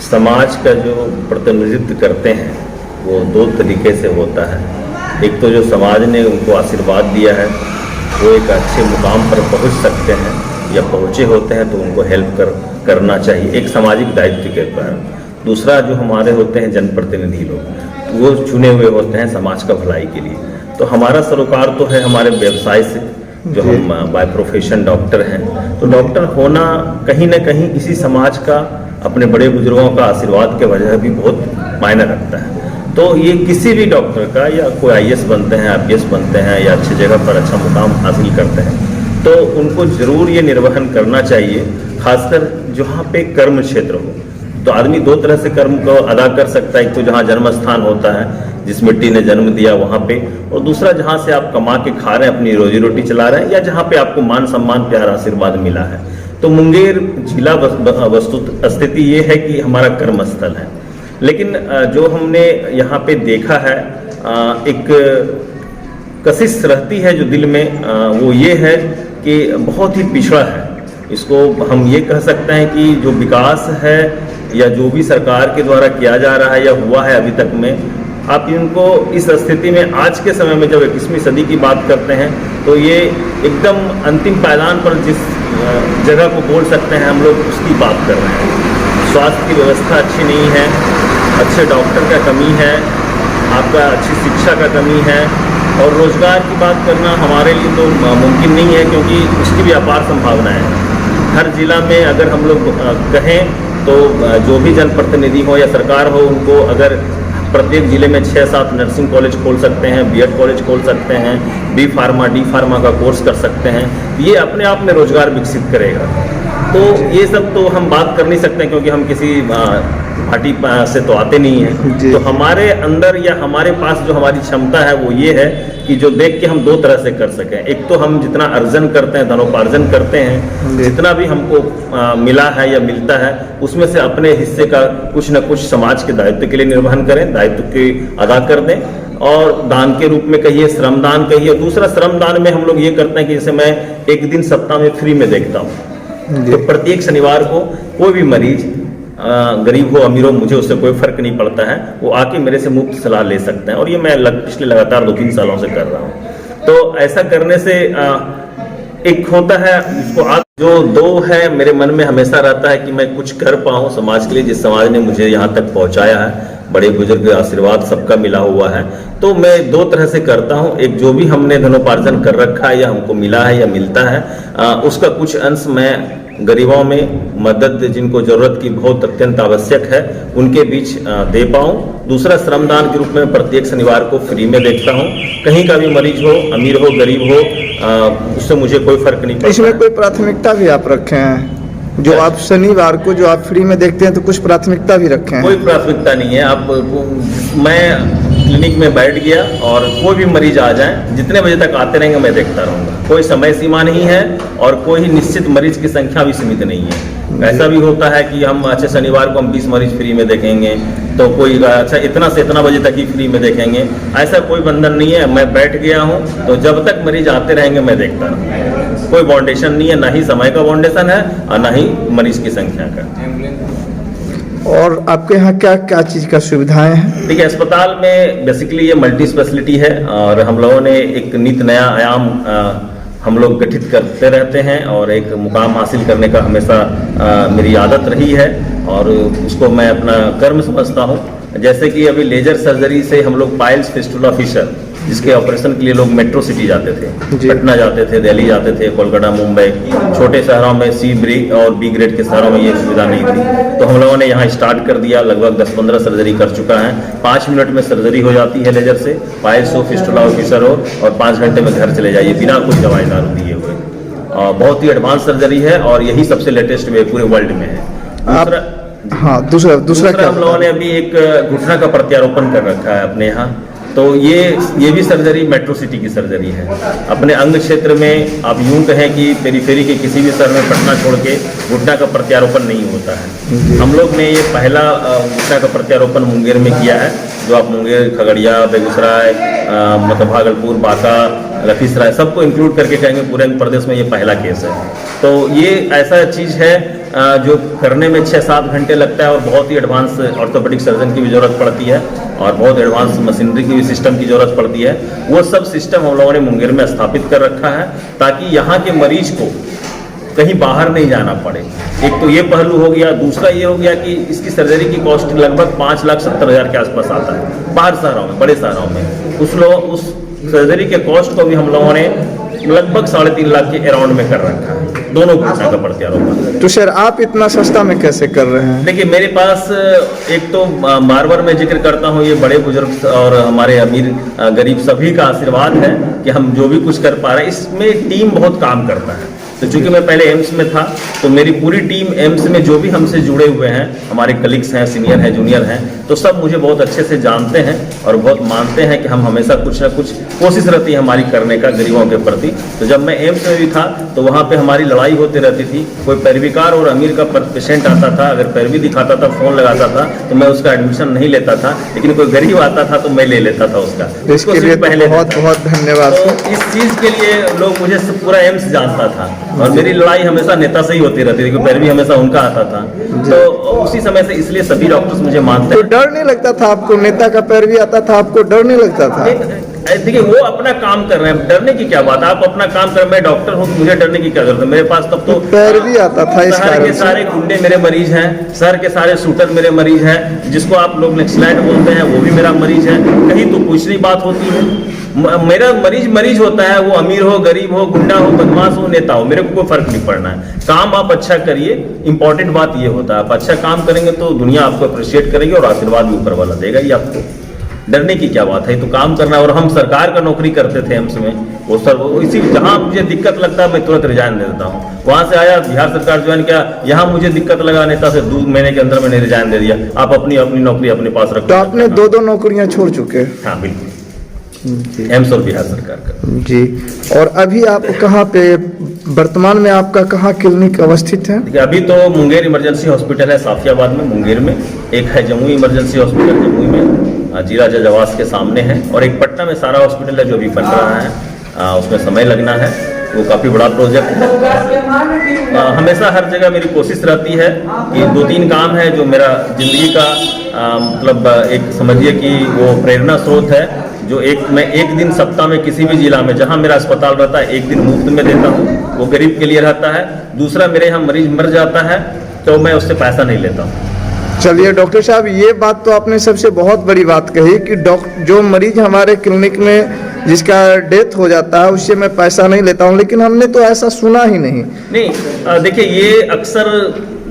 समाज का जो प्रतिनिधित्व करते हैं वो दो तरीके से होता है। एक तो जो समाज ने उनको आशीर्वाद दिया है वो एक अच्छे मुकाम पर पहुंच सकते हैं या पहुंचे होते हैं तो उनको हेल्प करना चाहिए, एक सामाजिक दायित्व के कारण। दूसरा जो हमारे होते हैं जनप्रतिनिधि लोग, वो चुने हुए होते हैं समाज का भलाई के लिए। तो हमारा सरोकार तो है हमारे व्यवसाय से, जो हम बाय प्रोफेशन डॉक्टर हैं, तो डॉक्टर होना कहीं ना कहीं इसी समाज का, अपने बड़े बुजुर्गों का आशीर्वाद के वजह भी बहुत मायने रखता है। तो ये किसी भी डॉक्टर का, या कोई आईएएस बनते हैं, आईपीएस बनते हैं, या अच्छी जगह पर अच्छा मुकाम हासिल करते हैं, तो उनको जरूर ये निर्वहन करना चाहिए, खासकर जहाँ पे कर्म क्षेत्र हो। तो आदमी दो तरह से कर्म को अदा कर सकता है, एक तो जहाँ जन्म स्थान होता है, जिस मिट्टी ने जन्म दिया वहाँ पे, और दूसरा जहाँ से आप कमा के खा रहे हैं, अपनी रोजी रोटी चला रहे हैं, या जहाँ पे आपको मान सम्मान प्यार आशीर्वाद मिला है। तो मुंगेर जिला वस्तुत स्थिति ये है कि हमारा कर्म स्थल है, लेकिन जो हमने यहाँ पे देखा है, एक कशिश रहती है जो दिल में, वो ये है कि बहुत ही पिछड़ा है। इसको हम ये कह सकते हैं कि जो विकास है या जो भी सरकार के द्वारा किया जा रहा है या हुआ है अभी तक में, आप इनको इस स्थिति में आज के समय में जब 21वीं सदी की बात करते हैं तो ये एकदम अंतिम पायदान पर जिस जगह को बोल सकते हैं हम लोग, उसकी बात कर रहे हैं। स्वास्थ्य की व्यवस्था अच्छी नहीं है, अच्छे डॉक्टर का कमी है, आपका अच्छी शिक्षा का कमी है, और रोजगार की बात करना हमारे लिए तो मुमकिन नहीं है, क्योंकि उसकी भी अपार संभावना है। हर जिला में अगर हम लोग कहें तो जो भी जनप्रतिनिधि हो या सरकार हो, उनको अगर प्रत्येक जिले में 6-7 नर्सिंग कॉलेज खोल सकते हैं, बीएड कॉलेज खोल सकते हैं, बी फार्मा डी फार्मा का कोर्स कर सकते हैं, ये अपने आप में रोजगार विकसित करेगा। तो ये सब तो हम बात कर नहीं सकते, क्योंकि हम किसी भाटी से तो आते नहीं हैं। तो हमारे अंदर या हमारे पास जो हमारी क्षमता है वो ये है कि जो देख के हम दो तरह से कर सकें। एक तो हम जितना अर्जन करते हैं, धनोपार्जन करते हैं, जितना भी हमको मिला है या मिलता है, उसमें से अपने हिस्से का कुछ न कुछ समाज के दायित्व के लिए निर्वहन करें, दायित्व के अदा कर दें। और दान के रूप में कहिए, श्रमदान कहिए। दूसरा, श्रमदान में हम लोग ये करते हैं कि जैसे मैं एक दिन सप्ताह में फ्री में देखता हूँ, तो प्रत्येक शनिवार को कोई भी मरीज, गरीब हो अमीर हो, मुझे उससे कोई फर्क नहीं पड़ता है, वो आके मेरे से मुफ्त सलाह ले सकते हैं। और ये मैं पिछले लगातार 2-3 सालों से कर रहा हूँ। तो ऐसा करने से एक होता है, इसको जो दो है मेरे मन में हमेशा रहता है कि मैं कुछ कर पाऊँ समाज के लिए, जिस समाज ने मुझे यहाँ तक पहुँचाया है, बड़े बुजुर्ग आशीर्वाद सबका मिला हुआ है। तो मैं दो तरह से करता हूँ, एक जो भी हमने धनोपार्जन कर रखा है या हमको मिला है या मिलता है, उसका कुछ अंश मैं गरीबों में मदद, जिनको जरूरत की बहुत अत्यंत आवश्यक है, उनके बीच दे पाऊँ। दूसरा, श्रमदान के रूप में प्रत्येक शनिवार को फ्री में देखता हूँ। कहीं का भी मरीज हो, अमीर हो, गरीब हो, उससे मुझे कोई फर्क नहीं पड़ता। इसमें कोई प्राथमिकता भी आप रखे हैं? जो आप शनिवार को जो आप फ्री में देखते हैं, तो कुछ प्राथमिकता भी रखे हैं? कोई प्राथमिकता नहीं है। आप, मैं क्लिनिक में बैठ गया और कोई भी मरीज आ जाए, जितने बजे तक आते रहेंगे मैं देखता रहूँगा। कोई समय सीमा नहीं है और कोई निश्चित मरीज की संख्या भी सीमित नहीं है। ऐसा भी होता है कि हम अच्छा शनिवार को हम 20 मरीज फ्री में देखेंगे, तो कोई अच्छा इतना से इतना बजे तक ही फ्री में देखेंगे, ऐसा कोई बंधन नहीं है। मैं बैठ गया हूँ तो जब तक मरीज आते रहेंगे मैं देखता रहूँगा। कोई बाउंडेशन नहीं है, ना ही समय का बाउंडेशन है और ना ही मरीज की संख्या का। और आपके यहाँ क्या क्या चीज़ का सुविधाएं हैं? देखिए, अस्पताल में बेसिकली ये मल्टी स्पेशलिटी है, और हम लोगों ने एक नित नया आयाम हम लोग गठित करते रहते हैं, और एक मुकाम हासिल करने का हमेशा मेरी आदत रही है, और उसको मैं अपना कर्म समझता हूँ। जैसे कि अभी लेजर सर्जरी से हम लोग पाइल्स फिस्टुला फिशर, जिसके ऑपरेशन के लिए लोग मेट्रो सिटी जाते थे, पटना जाते थे, दिल्ली जाते थे, कोलकाता, मुंबई, छोटे शहरों में सी और बी ग्रेड के शहरों में ये सुविधा नहीं थी। तो हम लोगों ने यहाँ स्टार्ट कर दिया, लगभग 10-15 सर्जरी कर चुका है। 5 मिनट में सर्जरी हो जाती है लेजर से, पाइल्स हो, फिस्टुला हो, फिशर हो, और 5 घंटे में घर चले जाइए बिना कोई दवाई दारू दिए हुए। बहुत ही एडवांस सर्जरी है, और यही सबसे लेटेस्ट वे पूरे वर्ल्ड में है। दूसरा क्या हम लोगों ने अभी एक घुटना का प्रत्यारोपण कर रखा है अपने यहाँ। तो ये भी सर्जरी मेट्रो सिटी की सर्जरी है। अपने अंग क्षेत्र में आप यूं कहें कि पेरीफेरी के किसी भी शहर में पटना छोड़ के घुटना का प्रत्यारोपण नहीं होता है। हम लोग ने ये पहला घुटना का प्रत्यारोपण मुंगेर में किया है, जो आप मुंगेर, खगड़िया, बेगूसराय, मतलब भागलपुर, बांका, लखीसराय, सबको इंक्लूड करके कहेंगे पूरे प्रदेश में ये पहला केस है। तो ये ऐसा चीज़ है जो करने में 6-7 घंटे लगता है और बहुत ही एडवांस ऑर्थोपेडिक सर्जन की भी ज़रूरत पड़ती है और बहुत एडवांस मशीनरी की भी सिस्टम की ज़रूरत पड़ती है। वो सब सिस्टम हम लोगों ने मुंगेर में स्थापित कर रखा है ताकि यहाँ के मरीज को कहीं बाहर नहीं जाना पड़े। एक तो ये पहलू हो गया, दूसरा ये हो गया कि इसकी सर्जरी की कॉस्ट लगभग 5,70,000 के आसपास आता है बाहर शहरों में, बड़े शहरों में। उस सर्जरी के कॉस्ट को भी हम लोगों ने लगभग 3.5 लाख के अराउंड में कर रखा है, दोनों घुटना का प्रत्यारोपण। तो सर आप इतना सस्ता में कैसे कर रहे हैं? देखिए मेरे पास एक तो बार बार मैं जिक्र करता हूँ, ये बड़े बुजुर्ग और हमारे अमीर गरीब सभी का आशीर्वाद है कि हम जो भी कुछ कर पा रहे हैं। इसमें टीम बहुत काम करता है। तो चूंकि मैं पहले एम्स में था तो मेरी पूरी टीम एम्स में जो भी हमसे जुड़े हुए हैं, हमारे कलीग्स हैं, सीनियर हैं, जूनियर हैं, तो सब मुझे बहुत अच्छे से जानते हैं और बहुत मानते हैं कि हम हमेशा कुछ ना कुछ कोशिश रहती है हमारी करने का गरीबों के प्रति। तो जब मैं एम्स में भी था तो वहाँ पे हमारी लड़ाई होती रहती थी। कोई पैरवीकार और अमीर का पेशेंट आता था, अगर पैरवी दिखाता था, फोन लगाता था तो मैं उसका एडमिशन नहीं लेता था, लेकिन कोई गरीब आता था तो मैं ले लेता था उसका। इसके लिए पहले बहुत बहुत धन्यवाद। तो इस चीज़ के लिए लोग मुझे पूरा एम्स जानता था और मेरी लड़ाई हमेशा नेता से ही होती रहती थी क्योंकि पैरवी हमेशा उनका आता था। तो उसी समय से इसलिए सभी डॉक्टर्स मुझे मानते। तो डर नहीं लगता था आपको? नेता का पैरवी आता था, आपको डर नहीं लगता था? देखिए वो अपना काम कर रहे हैं, डरने की क्या बात है? आप अपना काम कर, मैं डॉक्टर हूँ, मुझे डरने की क्या जरूरत है? मेरे पास तब तो पैरवी आता था। इस शहर के सारे गुंडे मेरे मरीज हैं, शहर के सारे शूटर मेरे मरीज हैं, जिसको आप लोग नक्सलाइट बोलते हैं वो भी मेरा मरीज है। कहीं तो कुछ नहीं बात होती है। मेरा मरीज होता है, वो अमीर हो, गरीब हो, गुंडा हो, बदमाश हो, नेता हो, मेरे को कोई फर्क नहीं पड़ना है। काम आप अच्छा करिए, इंपॉर्टेंट बात ये होता है। आप अच्छा काम करेंगे तो दुनिया आपको अप्रिशिएट करेगी और आशीर्वाद भी ऊपर वाला देगा ही आपको। डरने की क्या बात है? तो काम करना। और हम सरकार का नौकरी करते थे एम्स में, वो सर इसी जहाँ मुझे दिक्कत लगता है मैं तुरंत रिजाइन दे देता हूँ। वहाँ से आया, बिहार सरकार ज्वाइन किया, यहाँ मुझे दिक्कत लगा, नेता से 2 महीने के अंदर मैंने रिजाइन दे दिया। आप अपनी नौकरी अपने पास रखो। तो आपने 2 नौकरियाँ छोड़ चुके हैं? हाँ बिल्कुल, एम्स और बिहार सरकार का। जी। और अभी आप कहाँ पे, वर्तमान में आपका कहाँ क्लिनिक अवस्थित है? देखिए अभी तो मुंगेर इमरजेंसी हॉस्पिटल है साफियाबाद में, मुंगेर में। एक है जमुई इमरजेंसी हॉस्पिटल जमुई में, जीरा जजवास के सामने है। और एक पटना में सारा हॉस्पिटल है जो अभी बन रहा है, उसमें समय लगना है, वो काफ़ी बड़ा प्रोजेक्ट है। हमेशा हर जगह मेरी कोशिश रहती है कि 2-3 काम है जो मेरा जिंदगी का मतलब एक समझिए कि वो प्रेरणा स्रोत है, जो मैं एक दिन सप्ताह में किसी भी जिला में जहां मेरा अस्पताल रहता है, एक दिन मुफ्त में देता हूं, वो गरीब के लिए रहता है। दूसरा, मेरे यहाँ मरीज मर जाता है तो मैं उससे पैसा नहीं लेता हूँ। चलिए डॉक्टर साहब, ये बात तो आपने सबसे बहुत बड़ी बात कही कि जो मरीज हमारे क्लिनिक में जिसका डेथ हो जाता है उससे मैं पैसा नहीं लेता हूँ, लेकिन हमने तो ऐसा सुना ही नहीं। देखिए ये अक्सर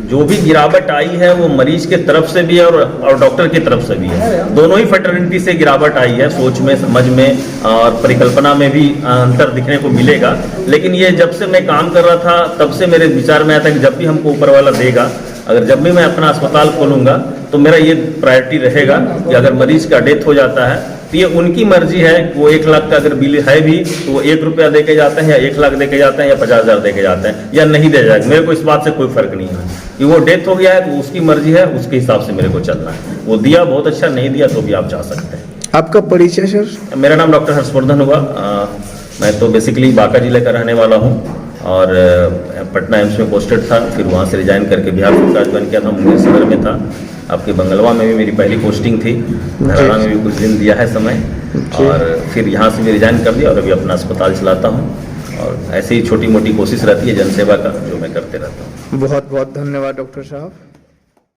जो भी गिरावट आई है वो मरीज के तरफ से भी है और डॉक्टर की तरफ से भी है। दोनों ही फैटर्निटी से गिरावट आई है, सोच में, समझ में और परिकल्पना में भी अंतर दिखने को मिलेगा। लेकिन ये जब से मैं काम कर रहा था तब से मेरे विचार में आया था कि जब भी हमको ऊपर वाला देगा, अगर जब भी मैं अपना अस्पताल खोलूंगा तो मेरा ये प्रायोरिटी रहेगा कि अगर मरीज का डेथ हो जाता है तो ये उनकी मर्जी है। वो 1 लाख का अगर बिल है भी तो वो 1 रुपया दे के जाते हैं या 1 लाख दे के जाते हैं या 50,000 दे के जाते हैं या नहीं दे जाएगा। मेरे को इस बात से कोई फर्क नहीं है कि वो डेथ हो गया है तो उसकी मर्जी है, उसके हिसाब से मेरे को चलना है। वो दिया बहुत अच्छा, नहीं दिया तो भी आप जा सकते हैं। आपका परिचय सर? मेरा नाम डॉक्टर हर्षवर्धन हुआ। मैं तो बेसिकली बांका जिले का रहने वाला हूँ और पटना एम्स में पोस्टेड था, फिर वहाँ से रिजाइन करके बिहार सरकार ज्वाइन किया था, मुंगेर शहर में था। आपके बंगलवा में भी मेरी पहली पोस्टिंग थी, हरियाणा में भी कुछ दिन दिया है समय, और फिर यहाँ से भी रिजाइन कर दिया और अभी अपना अस्पताल चलाता हूँ। और ऐसे ही छोटी मोटी कोशिश रहती है जनसेवा का जो मैं करते रहता हूँ। बहुत बहुत धन्यवाद डॉक्टर साहब।